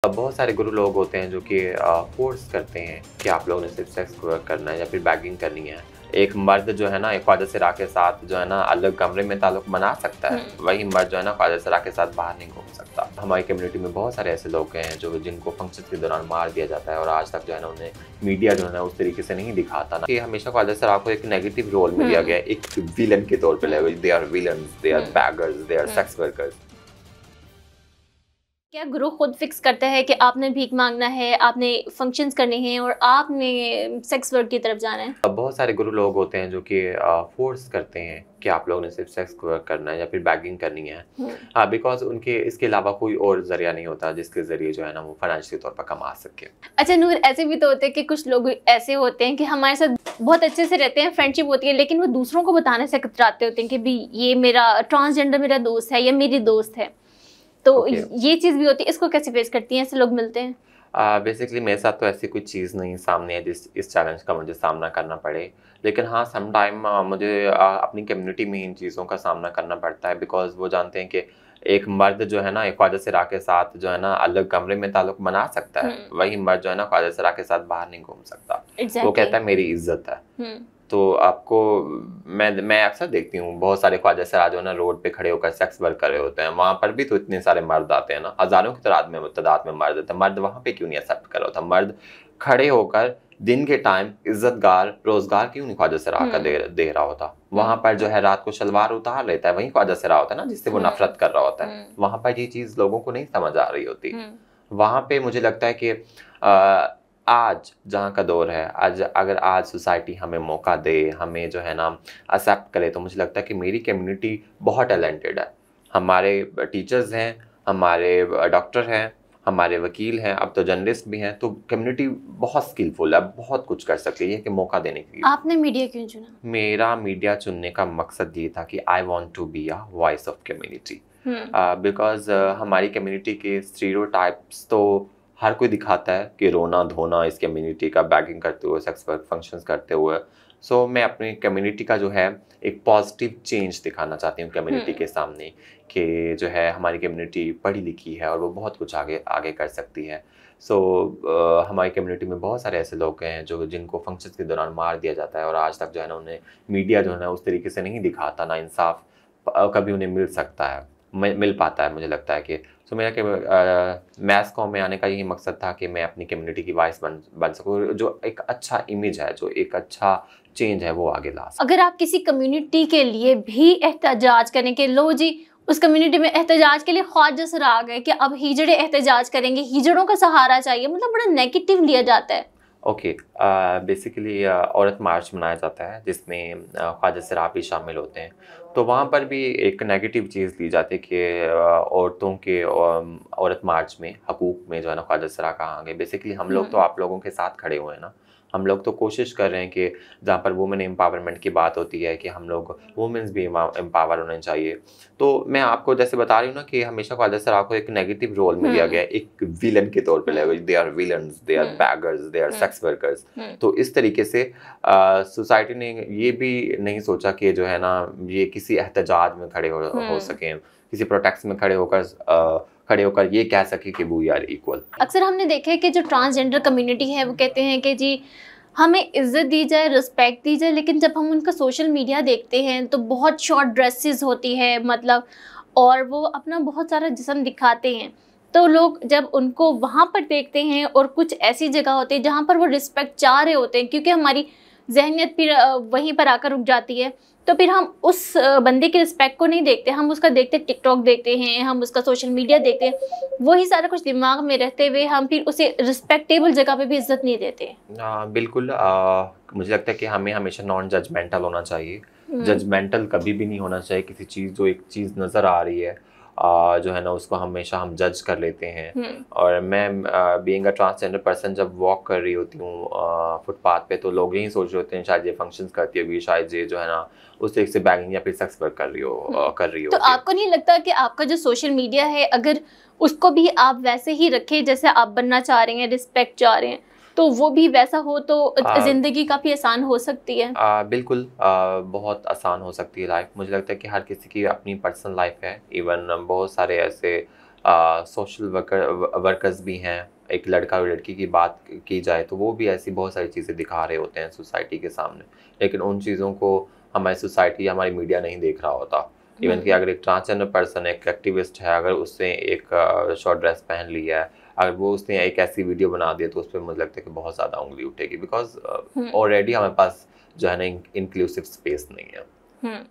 अब बहुत सारे गुरु लोग होते हैं जो कि फोर्स करते हैं कि आप लोगों ने सिर्फ सेक्स करना है या फिर बैगिंग करनी है। एक मर्द जो है ना एक ख्वाजा सिरा के साथ जो है ना अलग कमरे में ताल्लुक बना सकता है, वही मर्द जो है ना ख्वाजा सिरा के साथ बाहर नहीं घूम सकता। हमारी कम्युनिटी में बहुत सारे ऐसे लोग हैं जो जिनको फंक्शन के दौरान मार दिया जाता है और आज तक जो है ना उन्हें मीडिया जो है ना उस तरीके से नहीं दिखाता ना कि हमेशा ख्वाजा सिरा को एक नेगेटिव रोल में दिया गया है, एक विलन के तौर पर। They are villains, they are beggars, they are sex workers. क्या गुरु खुद फिक्स करता है कि आपने भीख मांगना है, आपने फंक्शंस करने हैं और आपने सेक्स वर्क की तरफ जाना है? अब बहुत सारे गुरु लोग होते हैं जो कि फोर्स करते हैं कि आप लोगों ने सिर्फ सेक्स करना है या फिर बैगिंग करनी है। बिकॉज उनके इसके अलावा कोई और जरिया नहीं होता जिसके जरिए जो है ना वो फाइनेंशियल तौर पर कमा सके। अच्छा नूर, ऐसे भी तो होते हैं कि कुछ लोग ऐसे होते हैं कि हमारे साथ बहुत अच्छे से रहते हैं, फ्रेंडशिप होती है, लेकिन वो दूसरों को बताने से कतराते होते हैं कि भी ये मेरा ट्रांसजेंडर मेरा दोस्त है या मेरी दोस्त है। तो ये चीज़ भी होती है, इसको कैसे फेस करती हैं? ऐसे लोग मिलते हैं? बेसिकली मेरे साथ तो ऐसी कोई चीज़ नहीं सामने है जिस इस चैलेंज का मुझे सामना करना पड़े। लेकिन हाँ, सम टाइम मुझे अपनी कम्युनिटी में इन चीज़ों का सामना करना पड़ता है। बिकॉज वो जानते हैं कि एक मर्द जो है ना एक ख्वाजा सिरा के साथ जो है ना अलग कमरे में ताल्लुक बना सकता है, वही मर्द जो है ना ख्वाजा सिरा के साथ बाहर नहीं घूम सकता। वो कहता है मेरी इज्जत है। तो आपको मैं अक्सर देखती हूँ बहुत सारे ख्वाजा सिरा जो है ना रोड पे खड़े होकर सेक्स वर्क कर रहे होते हैं। वहाँ पर भी तो इतने सारे मर्द आते हैं ना, हज़ारों की तादाद में मर्द आते हैं। मर्द वहाँ पे क्यों नहीं एक्सेप्ट कर रहा था? मर्द खड़े होकर दिन के टाइम इज्जतगार रोजगार क्यों नहीं ख्वाजा सिरा का दे रहा होता? वहाँ पर जो है रात को शलवार उतार लेता है, वही ख्वाजा सिरा होता है ना जिससे वो नफरत कर रहा होता है। वहाँ पर ये चीज़ लोगों को नहीं समझ आ रही होती। वहाँ पे मुझे लगता है कि आज जहाँ का दौर है, अगर आज सोसाइटी हमें मौका दे, हमें जो है ना एक्सेप्ट करे, तो मुझे लगता है कि मेरी कम्युनिटी बहुत टैलेंटेड है। हमारे टीचर्स हैं, हमारे डॉक्टर हैं, हमारे वकील हैं, अब तो जर्नलिस्ट भी हैं। तो कम्युनिटी बहुत स्किलफुल है, बहुत कुछ कर सकती है कि मौका देने के लिए। आपने मीडिया क्यों चुना? मेरा मीडिया चुनने का मकसद ये था कि I want to be a voice of community. Because हमारी कम्युनिटी के स्टीरियोटाइप्स तो हर कोई दिखाता है कि रोना धोना इस कम्युनिटी का, बैगिंग करते हुए, सेक्स वर्क फंक्शंस करते हुए। सो मैं अपनी कम्युनिटी का जो है एक पॉजिटिव चेंज दिखाना चाहती हूँ कम्युनिटी के सामने कि जो है हमारी कम्युनिटी पढ़ी लिखी है और वो बहुत कुछ आगे आगे कर सकती है। सो हमारी कम्युनिटी में बहुत सारे ऐसे लोग हैं जो जिनको फंक्शंस के दौरान मार दिया जाता है और आज तक जो है ना उन्हें मीडिया जो है ना उस तरीके से नहीं दिखाता, ना इंसाफ कभी उन्हें मिल सकता है, मिल पाता है। मुझे लगता है कि सो मेरा मैस कॉम में आने का यही मकसद था कि मैं अपनी कम्युनिटी की वॉइस बन सकूँ, जो एक अच्छा इमेज है, जो एक अच्छा चेंज है वो आगे ला सकूँ। अगर आप किसी कम्युनिटी के लिए भी एहतजाज करें कि लो जी उस कम्युनिटी में एहतजाज के लिए ख्वाजा सिरा आ गए कि अब हिजड़े एहतजाज करेंगे, हिजड़ों का सहारा चाहिए, मतलब बड़ा नेगेटिव लिया जाता है। ओके, बेसिकली औरत मार्च मनाया जाता है जिसमें ख्वाजा सिरा भी शामिल होते हैं। तो वहाँ पर भी एक नेगेटिव चीज़ ली जाती है कि औरतों के औरत मार्च में हकूक़ में जो है ना ख्वाजा सिरा कहाँ आ गए। बेसिकली हम लोग तो आप लोगों के साथ खड़े हुए हैं ना। हम लोग तो कोशिश कर रहे हैं कि जहाँ पर वुमेन एम्पावरमेंट की बात होती है कि हम लोग वुमेन्स भी एम्पावर होने चाहिए। तो मैं आपको जैसे बता रही हूँ ना कि हमेशा ख्वाजा सिरा को एक नेगेटिव रोल में दिया गया है, एक विलन के तौर पे। They are villains, they are beggars, they are sex workers. तो इस तरीके से सोसाइटी ने ये भी नहीं सोचा कि जो है ना ये किसी एहतजाज में खड़े हो सकें, किसी प्रोटेस्ट में खड़े होकर ये कह सके कि वी आर इक्वल। अक्सर हमने देखा है कि जो ट्रांसजेंडर कम्युनिटी है वो कहते हैं कि जी हमें इज्जत दी जाए, रिस्पेक्ट दी जाए, लेकिन जब हम उनका सोशल मीडिया देखते हैं तो बहुत शॉर्ट ड्रेसेस होती है, मतलब, और वो अपना बहुत सारा जिस्म दिखाते हैं। तो लोग जब उनको वहाँ पर देखते हैं और कुछ ऐसी जगह होती है जहाँ पर वो रिस्पेक्ट चाह रहे होते हैं, क्योंकि हमारी जहनियत फिर वहीं पर आकर रुक जाती है, तो फिर हम उस बंदे के रिस्पेक्ट को नहीं देखते, हम उसका देखते टिकटॉक देखते हैं, हम उसका सोशल मीडिया देखते हैं। वही सारा कुछ दिमाग में रहते हुए हम फिर उसे रिस्पेक्टेबल जगह पे भी इज्जत नहीं देते। बिल्कुल, मुझे लगता है कि हमें हमेशा नॉन जजमेंटल होना चाहिए। जजमेंटल कभी भी नहीं होना चाहिए। किसी चीज़ जो एक चीज़ नज़र आ रही है जो है ना उसको हमेशा हम जज कर लेते हैं। और मैं बीइंग अ ट्रांसजेंडर पर्सन जब वॉक कर रही होती हूँ फुटपाथ पे, तो लोग यही सोच रहे होते हैं शायद ये फंक्शंस करती होगी, शायद ये जो है ना उस तरीके से बैगिंग या फिर सेक्स वर्क कर रही हो। तो आपको नहीं लगता कि आपका जो सोशल मीडिया है अगर उसको भी आप वैसे ही रखें जैसे आप बनना चाह रहे हैं, रिस्पेक्ट चाह रहे हैं, तो वो भी वैसा हो तो जिंदगी काफ़ी आसान हो सकती है? बिल्कुल, बहुत आसान हो सकती है लाइफ। मुझे लगता है कि हर किसी की अपनी पर्सनल लाइफ है। इवन बहुत सारे ऐसे सोशल वर्कर्स भी हैं, एक लड़का और लड़की की बात की जाए तो वो भी ऐसी बहुत सारी चीज़ें दिखा रहे होते हैं सोसाइटी के सामने, लेकिन उन चीज़ों को हमारी सोसाइटी, हमारी मीडिया नहीं देख रहा होता। इवन कि अगर एक ट्रांसजेंडर पर्सन, एक एक्टिविस्ट है, अगर उसने एक शॉर्ट ड्रेस पहन लिया है, अगर वो उसने एक ऐसी वीडियो बना दी है, तो उस पे मुझे लगता है कि बहुत ज़्यादा उँगली उठेगी, बिकॉज़ हम्म। ऑलरेडी हमारे पास जो है ना इंक्लूसिव स्पेस नहीं है। हम्म।